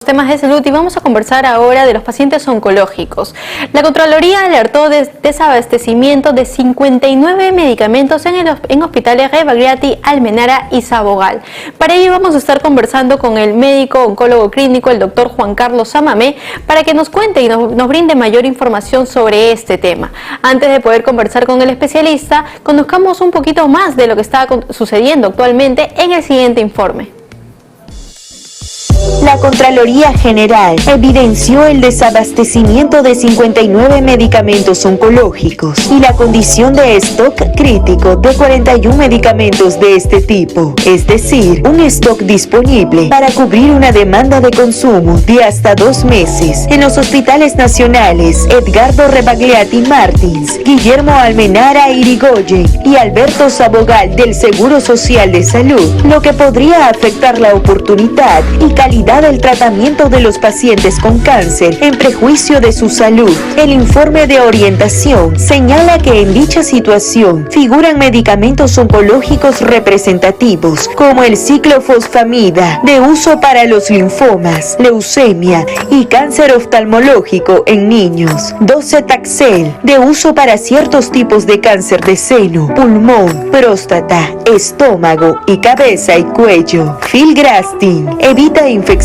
Temas de salud y vamos a conversar ahora de los pacientes oncológicos. La Contraloría alertó de desabastecimiento de 59 medicamentos en hospitales Rebagliati, Almenara y Sabogal. Para ello vamos a estar conversando con el médico oncólogo clínico, el doctor Juan Carlos Samamé, para que nos cuente y nos brinde mayor información sobre este tema. Antes de poder conversar con el especialista, conozcamos un poquito más de lo que está sucediendo actualmente en el siguiente informe. La Contraloría General evidenció el desabastecimiento de 59 medicamentos oncológicos y la condición de stock crítico de 41 medicamentos de este tipo, es decir, un stock disponible para cubrir una demanda de consumo de hasta 2 meses en los hospitales nacionales Edgardo Rebagliati Martins, Guillermo Almenara Irigoyen y Alberto Sabogal del Seguro Social de Salud, lo que podría afectar la oportunidad y calidad del tratamiento de los pacientes con cáncer en prejuicio de su salud. El informe de orientación señala que en dicha situación figuran medicamentos oncológicos representativos como el ciclofosfamida, de uso para los linfomas, leucemia y cáncer oftalmológico en niños, docetaxel, de uso para ciertos tipos de cáncer de seno, pulmón, próstata, estómago y cabeza y cuello, filgrastim, evita infecciones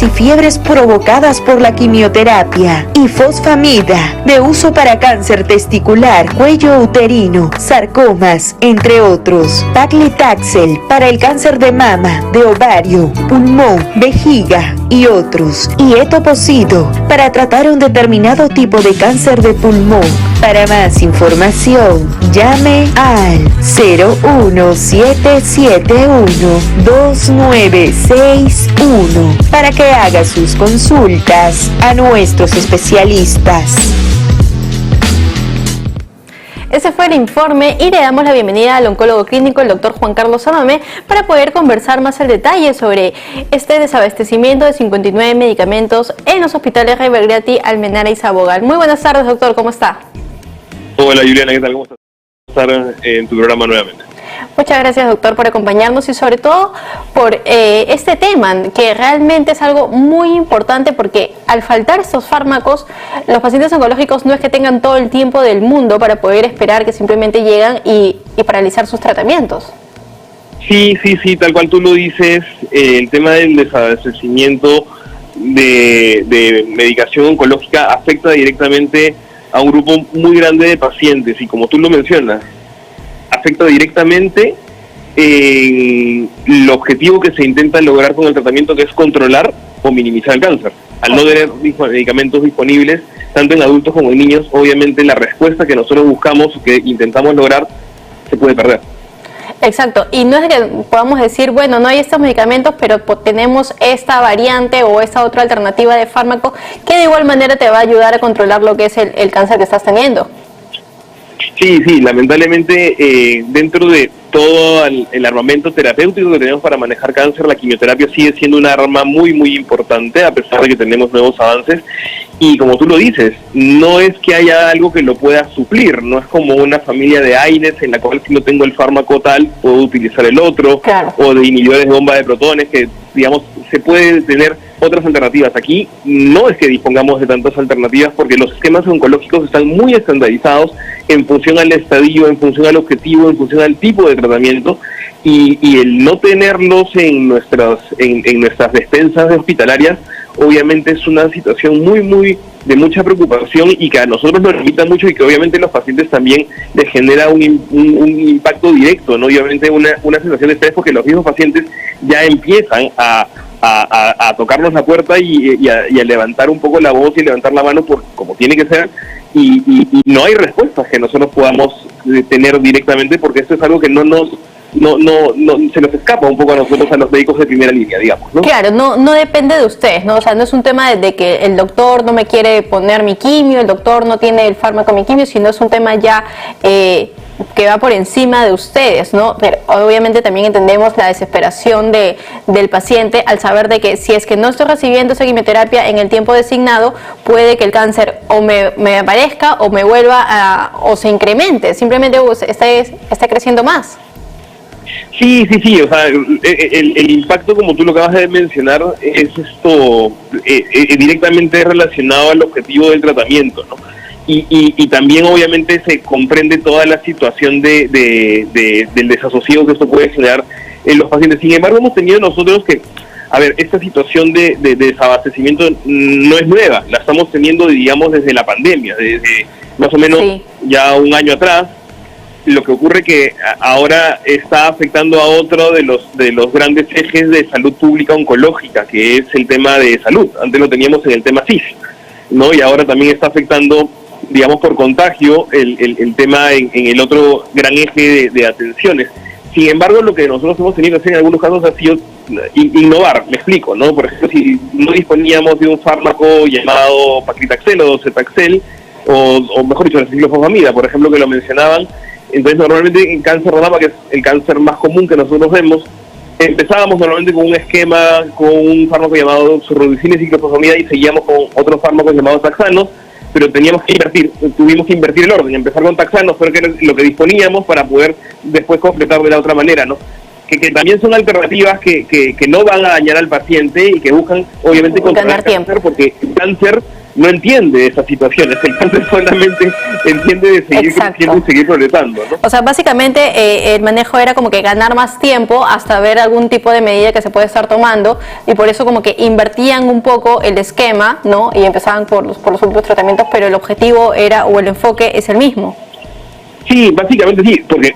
y fiebres provocadas por la quimioterapia, y fosfamida, de uso para cáncer testicular, cuello uterino, sarcomas, entre otros. Paclitaxel, para el cáncer de mama, de ovario, pulmón, vejiga y otros. Y etoposide, para tratar un determinado tipo de cáncer de pulmón. Para más información, llame al 01771-2961 para que haga sus consultas a nuestros especialistas. Ese fue el informe y le damos la bienvenida al oncólogo clínico, el doctor Juan Carlos Samamé, para poder conversar más al detalle sobre este desabastecimiento de 59 medicamentos en los hospitales Rebagliati, Almenara y Sabogal. Muy buenas tardes, doctor, ¿cómo está? Hola Juliana, ¿qué tal? ¿Cómo estás? Estar en tu programa nuevamente. Muchas gracias, doctor, por acompañarnos y sobre todo por este tema, que realmente es algo muy importante, porque al faltar estos fármacos, los pacientes oncológicos no es que tengan todo el tiempo del mundo para poder esperar, que simplemente llegan y paralizar sus tratamientos. Sí, tal cual tú lo dices, el tema del desabastecimiento de medicación oncológica afecta directamente a un grupo muy grande de pacientes y, como tú lo mencionas, afecta directamente el objetivo que se intenta lograr con el tratamiento, que es controlar o minimizar el cáncer. Al no tener medicamentos disponibles, tanto en adultos como en niños, obviamente la respuesta que nosotros buscamos, que intentamos lograr, se puede perder. Exacto, y no es que podamos decir, bueno, no hay estos medicamentos, pero tenemos esta variante o esta otra alternativa de fármaco que de igual manera te va a ayudar a controlar lo que es el cáncer que estás teniendo. Sí, lamentablemente dentro de todo el armamento terapéutico que tenemos para manejar cáncer, la quimioterapia sigue siendo un arma muy importante, a pesar de que tenemos nuevos avances. Y como tú lo dices, no es que haya algo que lo pueda suplir, no es como una familia de AINES en la cual si no tengo el fármaco tal, puedo utilizar el otro, claro, o de inhibidores de bomba de protones, que digamos se puede tener otras alternativas. Aquí no es que dispongamos de tantas alternativas, porque los esquemas oncológicos están muy estandarizados en función al estadio, en función al objetivo, en función al tipo de tratamiento, y el no tenerlos en nuestras despensas hospitalarias, obviamente es una situación muy de mucha preocupación, y que a nosotros nos limita mucho, y que obviamente a los pacientes también les genera un impacto directo, ¿no? Obviamente una sensación de estrés, porque los mismos pacientes ya empiezan a tocarnos la puerta y a levantar un poco la voz y levantar la mano como tiene que ser, y no hay respuestas que nosotros podamos tener directamente, porque esto es algo que no se nos escapa un poco a nosotros, a los médicos de primera línea, digamos, ¿no? Claro, no depende de ustedes, ¿no? O sea, no es un tema de que el doctor no me quiere poner mi quimio, el doctor no tiene el fármaco mi quimio, sino es un tema ya que va por encima de ustedes, ¿no? Pero obviamente también entendemos la desesperación del paciente al saber de que si es que no estoy recibiendo esa quimioterapia en el tiempo designado, puede que el cáncer o me aparezca o me vuelva o se incremente, simplemente esté creciendo más. Sí, o sea, el impacto, como tú lo acabas de mencionar, es directamente relacionado al objetivo del tratamiento, ¿no? Y también obviamente se comprende toda la situación del desasosiego que esto puede generar en los pacientes. Sin embargo, hemos tenido nosotros que, a ver, esta situación de desabastecimiento no es nueva, la estamos teniendo, digamos, desde la pandemia, desde más o menos ya un año atrás. Lo que ocurre que ahora está afectando a otro de los grandes ejes de salud pública oncológica, que es el tema de salud. Antes lo teníamos en el tema CIS, ¿no? Y ahora también está afectando, digamos, por contagio el tema en el otro gran eje de atenciones. Sin embargo, lo que nosotros hemos tenido que hacer en algunos casos ha sido innovar. Me explico, ¿no? Por ejemplo, si no disponíamos de un fármaco llamado paclitaxel o docetaxel, o mejor dicho, la ciclofosfamida, por ejemplo, que lo mencionaban. Entonces, normalmente en cáncer de mama, que es el cáncer más común que nosotros vemos, empezábamos normalmente con un esquema, con un fármaco llamado doxorubicina y ciclofosfamida, y seguíamos con otros fármacos llamados taxanos, pero tuvimos que invertir el orden, empezar con taxanos, fue lo que disponíamos para poder después completar de la otra manera, ¿no? Que también son alternativas que no van a dañar al paciente y que buscan, obviamente, controlar el cáncer, porque el cáncer no entiende esas situaciones, el cáncer solamente entiende de seguir creciendo y seguir progresando, ¿no? O sea, básicamente el manejo era como que ganar más tiempo hasta ver algún tipo de medida que se puede estar tomando, y por eso como que invertían un poco el esquema, ¿no? Y empezaban por los últimos tratamientos, pero el objetivo era, o el enfoque es el mismo. Sí, básicamente sí, porque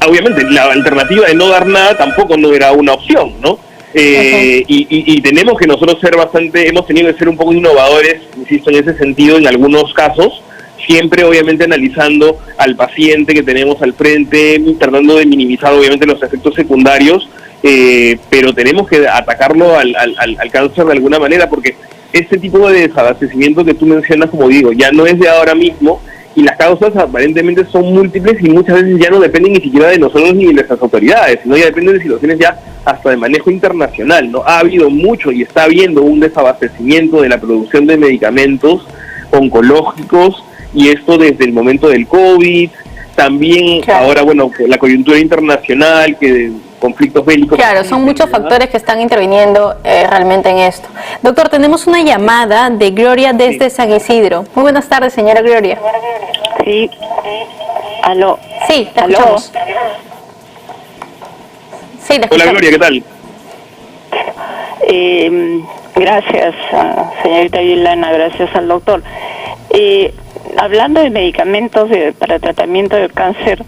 obviamente la alternativa de no dar nada tampoco no era una opción, ¿no? Y tenemos que nosotros hemos tenido que ser un poco innovadores, insisto, en ese sentido, en algunos casos, siempre obviamente analizando al paciente que tenemos al frente, tratando de minimizar obviamente los efectos secundarios, pero tenemos que atacarlo al cáncer de alguna manera, porque este tipo de desabastecimiento que tú mencionas, como digo, ya no es de ahora mismo, y las causas aparentemente son múltiples y muchas veces ya no dependen ni siquiera de nosotros ni de nuestras autoridades, sino ya dependen de situaciones ya hasta de manejo internacional, ¿no? Ha habido mucho y está habiendo un desabastecimiento de la producción de medicamentos oncológicos, y esto desde el momento del COVID, también ahora, bueno, la coyuntura internacional, que conflictos bélicos. Claro, son muchos factores que están interviniendo realmente en esto. Doctor, tenemos una llamada de Gloria desde San Isidro. Muy buenas tardes, señora Gloria. Sí. ¿Aló? Sí, te escuchamos. Sí, te escuchamos. Hola, Gloria, ¿qué tal? Gracias, señorita Vilana, gracias al doctor. Hablando de medicamentos para tratamiento del cáncer,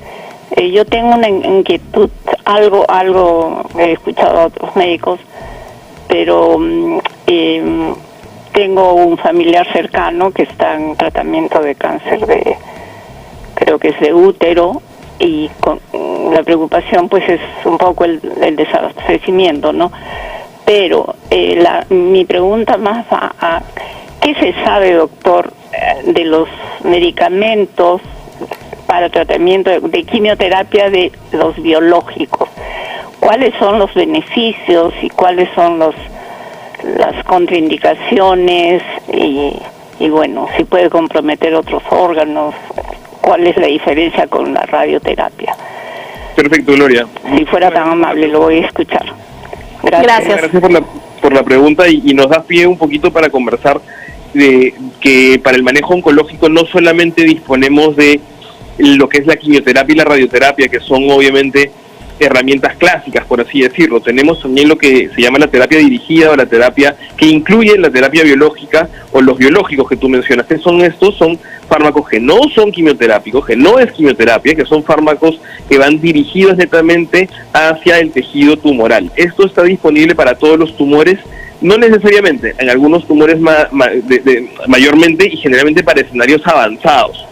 yo tengo una inquietud, algo he escuchado a otros médicos, pero tengo un familiar cercano que está en tratamiento de cáncer creo que es de útero, y la preocupación pues es un poco el desabastecimiento, ¿no? Pero mi pregunta más va a ¿qué se sabe, doctor, de los medicamentos para tratamiento de quimioterapia de los biológicos? ¿Cuáles son los beneficios y cuáles son las contraindicaciones? Y bueno, si puede comprometer otros órganos, ¿cuál es la diferencia con la radioterapia? Perfecto, Gloria. Si fuera tan amable, lo voy a escuchar. Gracias. Gracias por la pregunta, y nos das pie un poquito para conversar de que para el manejo oncológico no solamente disponemos de lo que es la quimioterapia y la radioterapia, que son obviamente herramientas clásicas, por así decirlo. Tenemos también lo que se llama la terapia dirigida, o la terapia que incluye la terapia biológica o los biológicos que tú mencionaste. Son fármacos que no son quimioterápicos, que no es quimioterapia, que son fármacos que van dirigidos netamente hacia el tejido tumoral. Esto está disponible para todos los tumores, no necesariamente, en algunos tumores mayormente y generalmente para escenarios avanzados.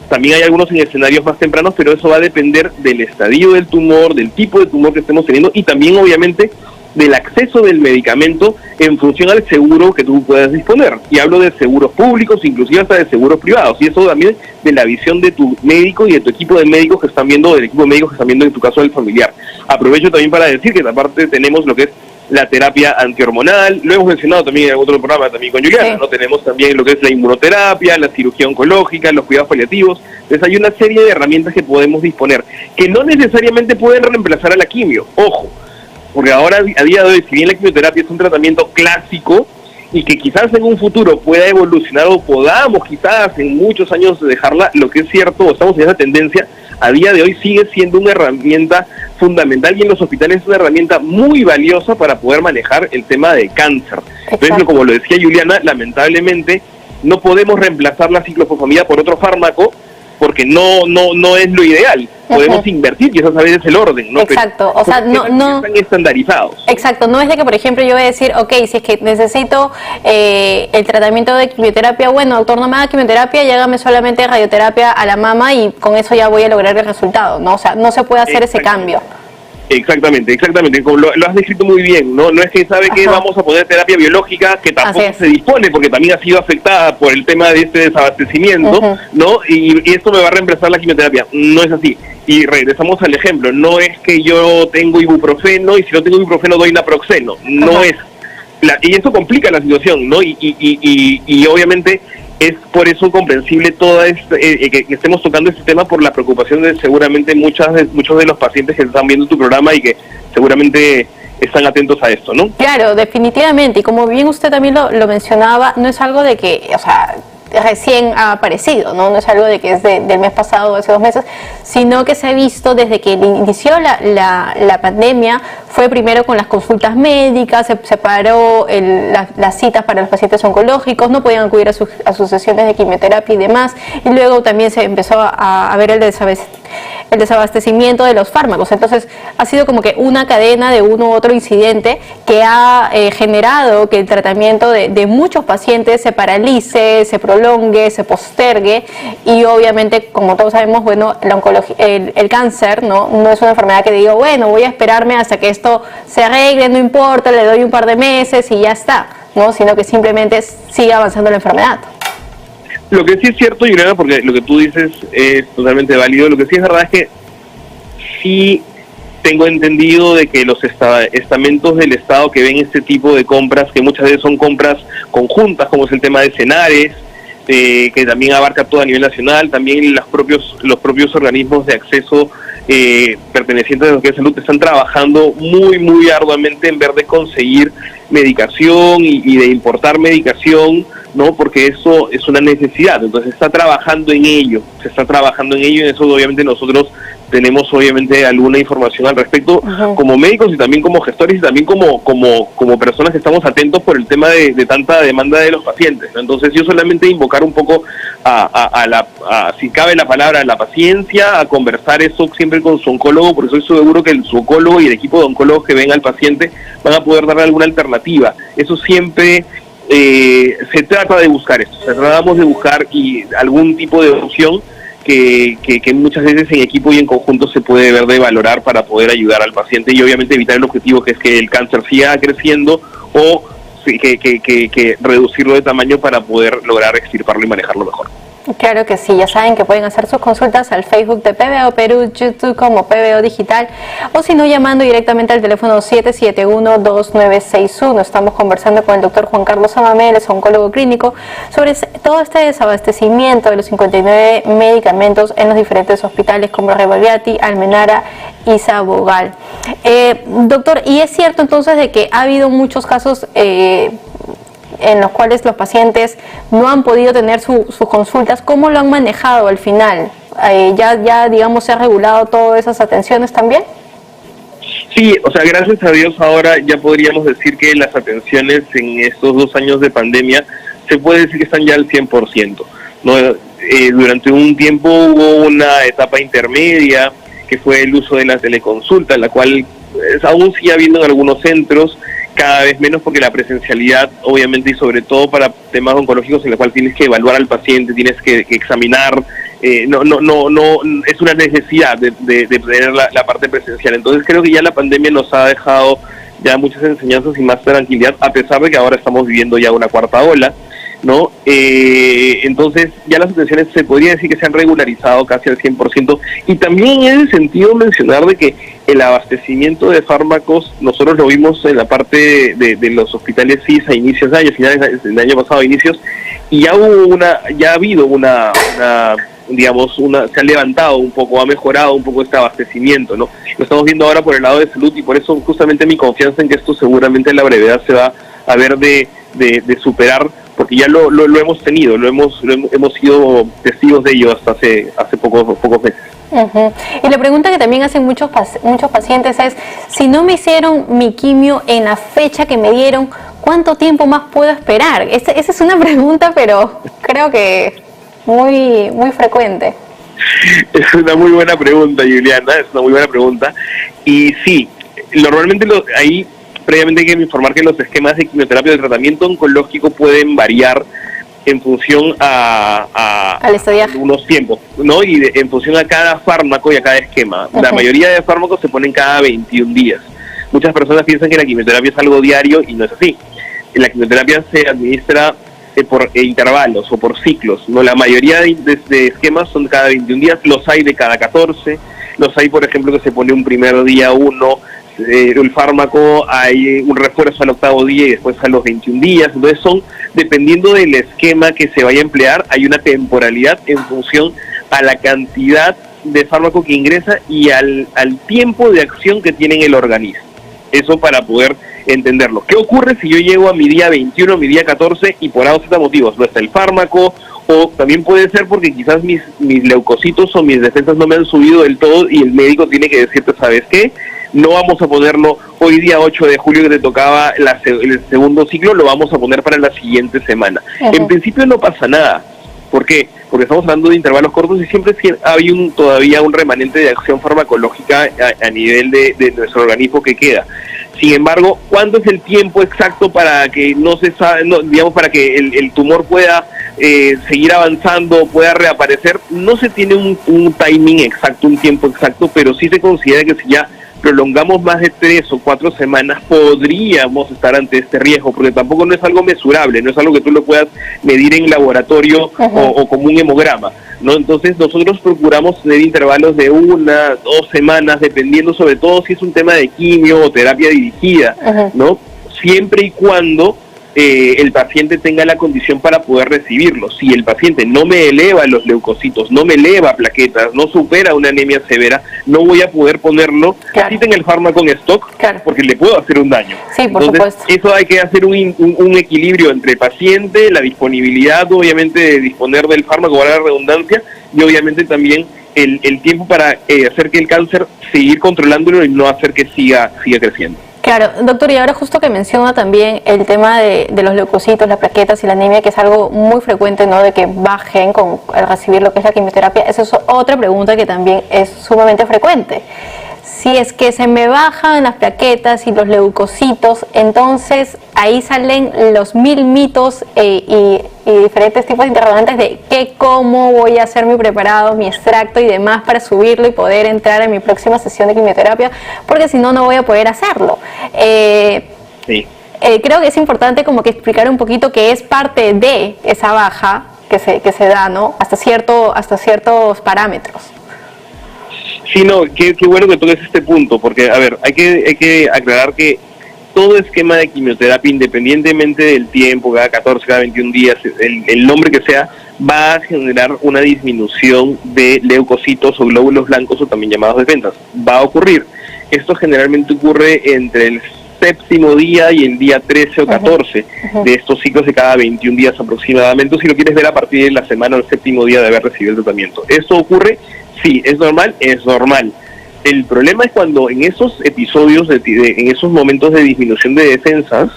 También hay algunos en escenarios más tempranos, pero eso va a depender del estadio del tumor, del tipo de tumor que estemos teniendo, y también obviamente del acceso del medicamento en función al seguro que tú puedas disponer. Y hablo de seguros públicos, inclusive hasta de seguros privados, y eso también de la visión de tu médico y de tu equipo de médicos que están viendo, del equipo de médicos que están viendo en tu caso del familiar. Aprovecho también para decir que aparte tenemos lo que es la terapia antihormonal, lo hemos mencionado también en otro programa también con Juliana, ¿no? Tenemos también lo que es la inmunoterapia, la cirugía oncológica, los cuidados paliativos. Entonces hay una serie de herramientas que podemos disponer, que no necesariamente pueden reemplazar a la quimio, ojo, porque ahora a día de hoy, si bien la quimioterapia es un tratamiento clásico, y que quizás en un futuro pueda evolucionar o podamos quizás en muchos años dejarla, lo que es cierto, estamos en esa tendencia, a día de hoy sigue siendo una herramienta fundamental y en los hospitales es una herramienta muy valiosa para poder manejar el tema de cáncer. Entonces, como lo decía Juliana, lamentablemente no podemos reemplazar la ciclofosfamida por otro fármaco porque no es lo ideal. Podemos invertir, quizás a veces el orden, ¿no? Exacto, pero, o sea, no están estandarizados. Exacto, no es de que, por ejemplo, yo voy a decir, ok, si es que necesito el tratamiento de quimioterapia, bueno, doctor, no me haga quimioterapia, llégame solamente radioterapia a la mama y con eso ya voy a lograr el resultado, ¿no? O sea, no se puede hacer ese cambio. Exactamente, como lo has descrito muy bien, ¿no? No es que sabe que vamos a poner terapia biológica, que tampoco se dispone, porque también ha sido afectada por el tema de este desabastecimiento, ¿no? Y esto me va a reemplazar la quimioterapia. No es así. Y regresamos al ejemplo, no es que yo tengo ibuprofeno y si no tengo ibuprofeno doy naproxeno, no es. Y eso complica la situación, ¿no? Y obviamente es por eso comprensible toda que estemos tocando este tema por la preocupación de seguramente muchos de los pacientes que están viendo tu programa y que seguramente están atentos a esto, ¿no? Claro, definitivamente, y como bien usted también lo mencionaba, no es algo de que, o sea, recién ha aparecido, ¿no? No es algo de que es del mes pasado o hace 2 meses, sino que se ha visto desde que inició la pandemia. Fue primero con las consultas médicas, se separó las citas para los pacientes oncológicos, no podían acudir a sus sesiones de quimioterapia y demás, y luego también se empezó a ver el desabastecimiento de los fármacos. Entonces ha sido como que una cadena de uno u otro incidente que ha generado que el tratamiento de muchos pacientes se paralice, se prolongue, se postergue, y obviamente, como todos sabemos, bueno, el cáncer no es una enfermedad que digo, bueno, voy a esperarme hasta que esto se arregle, no importa, le doy un par de meses y ya está, ¿no? Sino que simplemente sigue avanzando la enfermedad. Lo que sí es cierto, Juliana, porque lo que tú dices es totalmente válido, lo que sí es verdad es que sí tengo entendido de que los estamentos del Estado que ven este tipo de compras, que muchas veces son compras conjuntas, como es el tema de Cenares, que también abarca todo a nivel nacional, también los propios organismos de acceso pertenecientes a lo que es salud están trabajando muy arduamente en ver de conseguir medicación y de importar medicación, ¿no? Porque eso es una necesidad. Entonces se está trabajando en ello, y en eso obviamente nosotros tenemos obviamente alguna información al respecto, como médicos y también como gestores y también como personas que estamos atentos por el tema de tanta demanda de los pacientes, ¿no? Entonces yo solamente invocar un poco si cabe la palabra, a la paciencia, a conversar eso siempre con su oncólogo, porque estoy seguro que su oncólogo y el equipo de oncólogos que ven al paciente van a poder darle alguna alternativa. Eso siempre se trata de buscar eso, tratamos de buscar algún tipo de opción que muchas veces en equipo y en conjunto se puede ver de valorar para poder ayudar al paciente y obviamente evitar el objetivo que es que el cáncer siga creciendo o que reducirlo de tamaño para poder lograr extirparlo y manejarlo mejor. Claro que sí, ya saben que pueden hacer sus consultas al Facebook de PBO Perú, YouTube como PBO Digital, o si no, llamando directamente al teléfono 771-2961. Estamos conversando con el doctor Juan Carlos Amamé, es oncólogo clínico, sobre todo este desabastecimiento de los 59 medicamentos en los diferentes hospitales como Rebagliati, Almenara y Sabogal. Doctor, ¿y es cierto entonces de que ha habido muchos casos en los cuales los pacientes no han podido tener sus consultas? ¿Cómo lo han manejado al final? ¿Ya digamos, se ha regulado todas esas atenciones también? Sí, o sea, gracias a Dios ahora ya podríamos decir que las atenciones en estos 2 años de pandemia se puede decir que están ya al 100%, ¿no? Durante un tiempo hubo una etapa intermedia que fue el uso de la teleconsulta, la cual aún sigue habiendo en algunos centros, cada vez menos porque la presencialidad, obviamente, y sobre todo para temas oncológicos en los cuales tienes que evaluar al paciente, tienes que examinar, no es una necesidad de tener la parte presencial. Entonces creo que ya la pandemia nos ha dejado ya muchas enseñanzas y más tranquilidad, a pesar de que ahora estamos viviendo ya una 4ª ola. ¿no? Entonces ya las atenciones se podría decir que se han regularizado casi al 100%, y también en ese sentido mencionar de que el abastecimiento de fármacos nosotros lo vimos en la parte de los hospitales CIS a inicios de año, finales del año pasado, inicios, y ya ha habido una se ha levantado un poco, ha mejorado un poco este abastecimiento, ¿no? Lo estamos viendo ahora por el lado de salud, y por eso justamente mi confianza en que esto seguramente en la brevedad se va a ver de superar, porque ya lo hemos tenido, hemos sido testigos de ello hasta hace pocos meses. Y la pregunta que también hacen muchos pacientes es, si no me hicieron mi quimio en la fecha que me dieron, ¿cuánto tiempo más puedo esperar? Esa es una pregunta, pero creo que muy, muy frecuente. Es una muy buena pregunta, Juliana, es una muy buena pregunta. Y sí, normalmente ahí previamente hay que informar que los esquemas de quimioterapia de tratamiento oncológico pueden variar en función a unos tiempos, ¿no? Y en función a cada fármaco y a cada esquema. La mayoría de fármacos se ponen cada 21 días. Muchas personas piensan que la quimioterapia es algo diario y no es así. La quimioterapia se administra por intervalos o por ciclos, ¿no? La mayoría de esquemas son cada 21 días, los hay de cada 14, los hay, por ejemplo, que se pone un primer día 1, el fármaco, hay un refuerzo al 8º día y después a los 21 días, entonces dependiendo del esquema que se vaya a emplear, hay una temporalidad en función a la cantidad de fármaco que ingresa y al tiempo de acción que tiene en el organismo. Eso para poder entenderlo. ¿Qué ocurre si yo llego a mi día 21, mi día 14 y por A o Z motivos no está el fármaco? O también puede ser porque quizás mis leucocitos o mis defensas no me han subido del todo y el médico tiene que decirte, ¿sabes qué? No vamos a ponerlo hoy día 8 de julio que te tocaba el segundo ciclo, lo vamos a poner para la siguiente semana. En principio no pasa nada. ¿Por qué? Porque estamos hablando de intervalos cortos y siempre hay todavía un remanente de acción farmacológica a nivel de nuestro organismo que queda. Sin embargo, ¿cuándo es el tiempo exacto para que para que el tumor pueda seguir avanzando, pueda reaparecer? No se tiene un timing exacto, un tiempo exacto, pero sí se considera que si ya prolongamos más de 3 o 4 semanas, podríamos estar ante este riesgo, porque tampoco no es algo mesurable, no es algo que tú lo puedas medir en laboratorio o como un hemograma, ¿no? Entonces nosotros procuramos tener intervalos de 1, 2 semanas, dependiendo sobre todo si es un tema de quimio o terapia dirigida, ¿no? Siempre y cuando el paciente tenga la condición para poder recibirlo. Si el paciente no me eleva los leucocitos, no me eleva plaquetas, no supera una anemia severa, no voy a poder ponerlo, así tenga el fármaco en stock, porque le puedo hacer un daño. Sí, por supuesto. Eso hay que hacer un equilibrio entre el paciente, la disponibilidad, obviamente, de disponer del fármaco, para la redundancia, y obviamente también el tiempo para hacer que el cáncer, seguir controlándolo y no hacer que siga creciendo. Claro, doctor, y ahora justo que menciona también el tema de los leucocitos, las plaquetas y la anemia, que es algo muy frecuente, ¿no?, de que bajen al recibir lo que es la quimioterapia. Esa es otra pregunta que también es sumamente frecuente. Si es que se me bajan las plaquetas y los leucocitos, entonces ahí salen los 1000 mitos y diferentes tipos de interrogantes de cómo voy a hacer mi preparado, mi extracto y demás para subirlo y poder entrar en mi próxima sesión de quimioterapia, porque si no, no voy a poder hacerlo. Sí. Creo que es importante como que explicar un poquito que es parte de esa baja que se da, ¿no?, hasta ciertos parámetros. Sí, no, qué bueno que toques este punto, porque, a ver, hay que aclarar que todo esquema de quimioterapia, independientemente del tiempo, cada 14, cada 21 días, el nombre que sea, va a generar una disminución de leucocitos o glóbulos blancos, o también llamados defensas. Va a ocurrir. Esto generalmente ocurre entre el 7º día y el día 13 o 14 de estos ciclos de cada 21 días aproximadamente, o si lo quieres ver a partir de la semana o el 7º día de haber recibido el tratamiento. ¿Esto ocurre? Sí. ¿Es normal? Es normal. El problema es cuando en esos episodios, en esos momentos de disminución de defensas,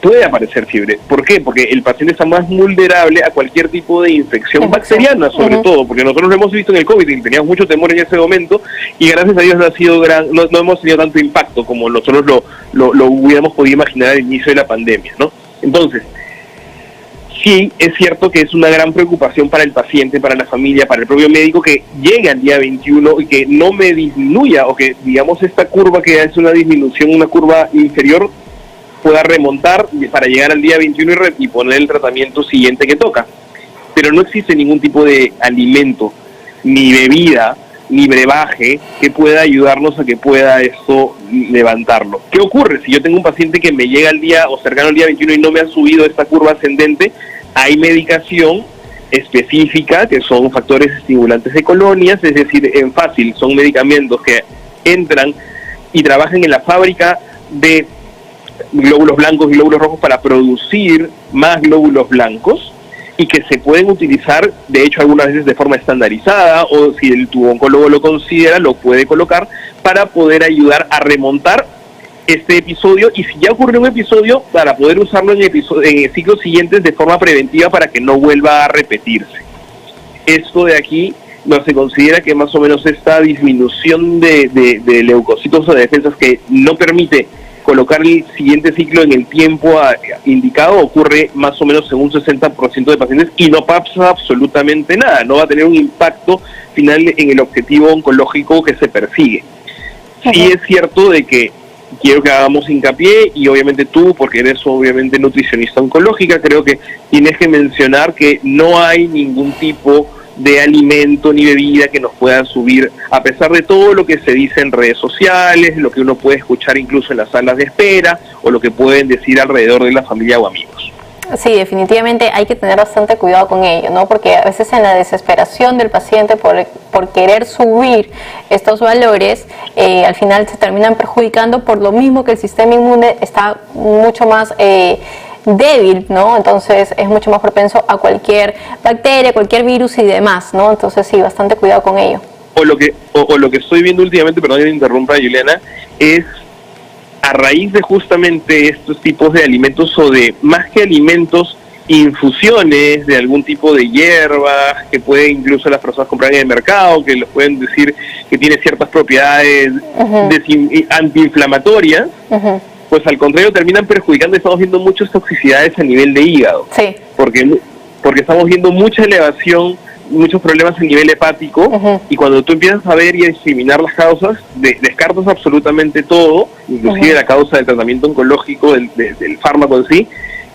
puede aparecer fiebre. ¿Por qué? Porque el paciente está más vulnerable a cualquier tipo de infección bacteriana, sobre todo, porque nosotros lo hemos visto en el COVID y teníamos mucho temor en ese momento, y gracias a Dios no hemos tenido tanto impacto como nosotros lo hubiéramos podido imaginar al inicio de la pandemia, ¿no? Entonces, sí, es cierto que es una gran preocupación para el paciente, para la familia, para el propio médico, que llegue al día 21 y que no me disminuya, o que, digamos, esta curva que es una disminución, una curva inferior, pueda remontar para llegar al día 21 y poner el tratamiento siguiente que toca. Pero no existe ningún tipo de alimento, ni bebida, ni brebaje que pueda ayudarnos a que pueda esto levantarlo. ¿Qué ocurre? Si yo tengo un paciente que me llega al día o cercano al día 21 y no me ha subido esta curva ascendente, hay medicación específica que son factores estimulantes de colonias, es decir, en fácil, son medicamentos que entran y trabajan en la fábrica de glóbulos blancos y glóbulos rojos para producir más glóbulos blancos, y que se pueden utilizar, de hecho, algunas veces de forma estandarizada, o si tu oncólogo lo considera, lo puede colocar para poder ayudar a remontar este episodio, y si ya ocurrió un episodio, para poder usarlo en ciclos siguientes de forma preventiva para que no vuelva a repetirse. Esto de aquí no se considera que más o menos esta disminución de leucocitos o de defensas que no permite colocar el siguiente ciclo en el tiempo indicado ocurre más o menos en un 60% de pacientes y no pasa absolutamente nada, no va a tener un impacto final en el objetivo oncológico que se persigue. Sí es cierto de que quiero que hagamos hincapié, y obviamente tú, porque eres obviamente nutricionista oncológica, creo que tienes que mencionar que no hay ningún tipo de alimento ni bebida que nos pueda subir, a pesar de todo lo que se dice en redes sociales, lo que uno puede escuchar incluso en las salas de espera, o lo que pueden decir alrededor de la familia o amigos. Sí, definitivamente hay que tener bastante cuidado con ello, ¿no? Porque a veces en la desesperación del paciente por querer subir estos valores, al final se terminan perjudicando por lo mismo que el sistema inmune está mucho más débil, ¿no? Entonces es mucho más propenso a cualquier bacteria, cualquier virus y demás, ¿no? Entonces sí, bastante cuidado con ello. O lo que estoy viendo últimamente, perdón que me interrumpa, Juliana, es a raíz de justamente estos tipos de alimentos, o de, más que alimentos, infusiones de algún tipo de hierbas que pueden incluso las personas comprar en el mercado, que les pueden decir que tiene ciertas propiedades antiinflamatorias, pues al contrario terminan perjudicando. Estamos viendo muchas toxicidades a nivel de hígado, porque estamos viendo mucha elevación, muchos problemas a nivel hepático, y cuando tú empiezas a ver y a discriminar las causas, descartas absolutamente todo, inclusive la causa del tratamiento oncológico, del fármaco en sí,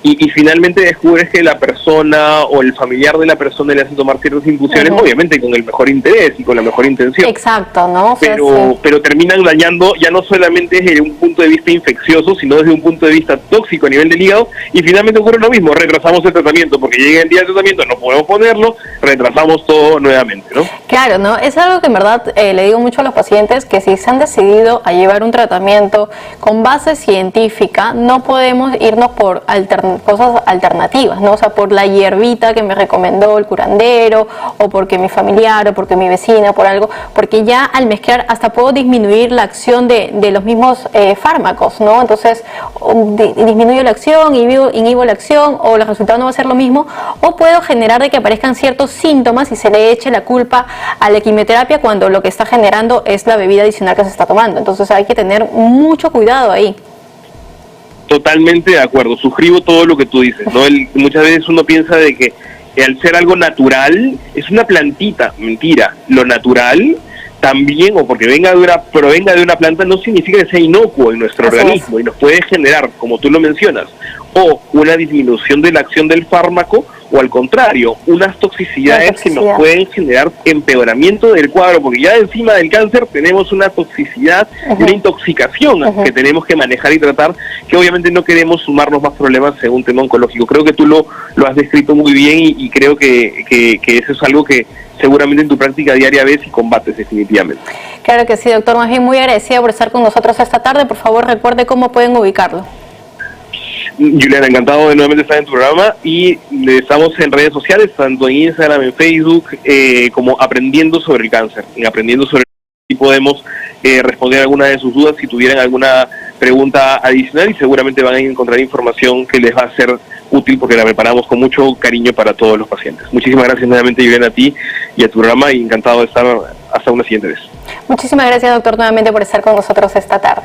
y finalmente descubres que la persona o el familiar de la persona le hace tomar ciertas infusiones, obviamente con el mejor interés y con la mejor intención. Exacto, ¿no? O sea, pero terminan dañando ya no solamente desde un punto de vista infeccioso, sino desde un punto de vista tóxico a nivel del hígado, y finalmente ocurre lo mismo, retrasamos el tratamiento, porque llega el día del tratamiento, no podemos ponerlo, retrasamos todo nuevamente, ¿no? Claro, ¿no? Es algo que en verdad le digo mucho a los pacientes, que si se han decidido a llevar un tratamiento con base científica, no podemos irnos por cosas alternativas, ¿no? O sea, por la hierbita que me recomendó el curandero, o porque mi familiar, o porque mi vecina, por algo, porque ya al mezclar hasta puedo disminuir la acción de los mismos fármacos, ¿no? Entonces disminuyo la acción, inhibo la acción, o el resultado no va a ser lo mismo, o puedo generar de que aparezcan ciertos síntomas y se le eche la culpa a la quimioterapia cuando lo que está generando es la bebida adicional que se está tomando. Entonces hay que tener mucho cuidado ahí. Totalmente de acuerdo, suscribo todo lo que tú dices, ¿no? Muchas veces uno piensa de que al ser algo natural, es una plantita. Mentira, lo natural también, o porque provenga de una planta, no significa que sea inocuo en nuestro organismo, y nos puede generar, como tú lo mencionas, o una disminución de la acción del fármaco, o al contrario, unas toxicidades que nos pueden generar empeoramiento del cuadro, porque ya encima del cáncer tenemos una toxicidad, una intoxicación que tenemos que manejar y tratar, que obviamente no queremos sumarnos más problemas en un tema oncológico. Creo que tú lo has descrito muy bien, y creo que eso es algo que seguramente en tu práctica diaria ves y combates definitivamente. Claro que sí, doctor. Más bien muy agradecida por estar con nosotros esta tarde. Por favor, recuerde cómo pueden ubicarlo. Juliana, encantado de nuevamente estar en tu programa, y estamos en redes sociales, tanto en Instagram, en Facebook, como Aprendiendo sobre el Cáncer. En Aprendiendo sobre el Cáncer y podemos responder alguna de sus dudas si tuvieran alguna pregunta adicional, y seguramente van a encontrar información que les va a ser útil, porque la preparamos con mucho cariño para todos los pacientes. Muchísimas gracias nuevamente, Juliana, a ti y a tu programa, y encantado de estar hasta una siguiente vez. Muchísimas gracias, doctor, nuevamente por estar con nosotros esta tarde.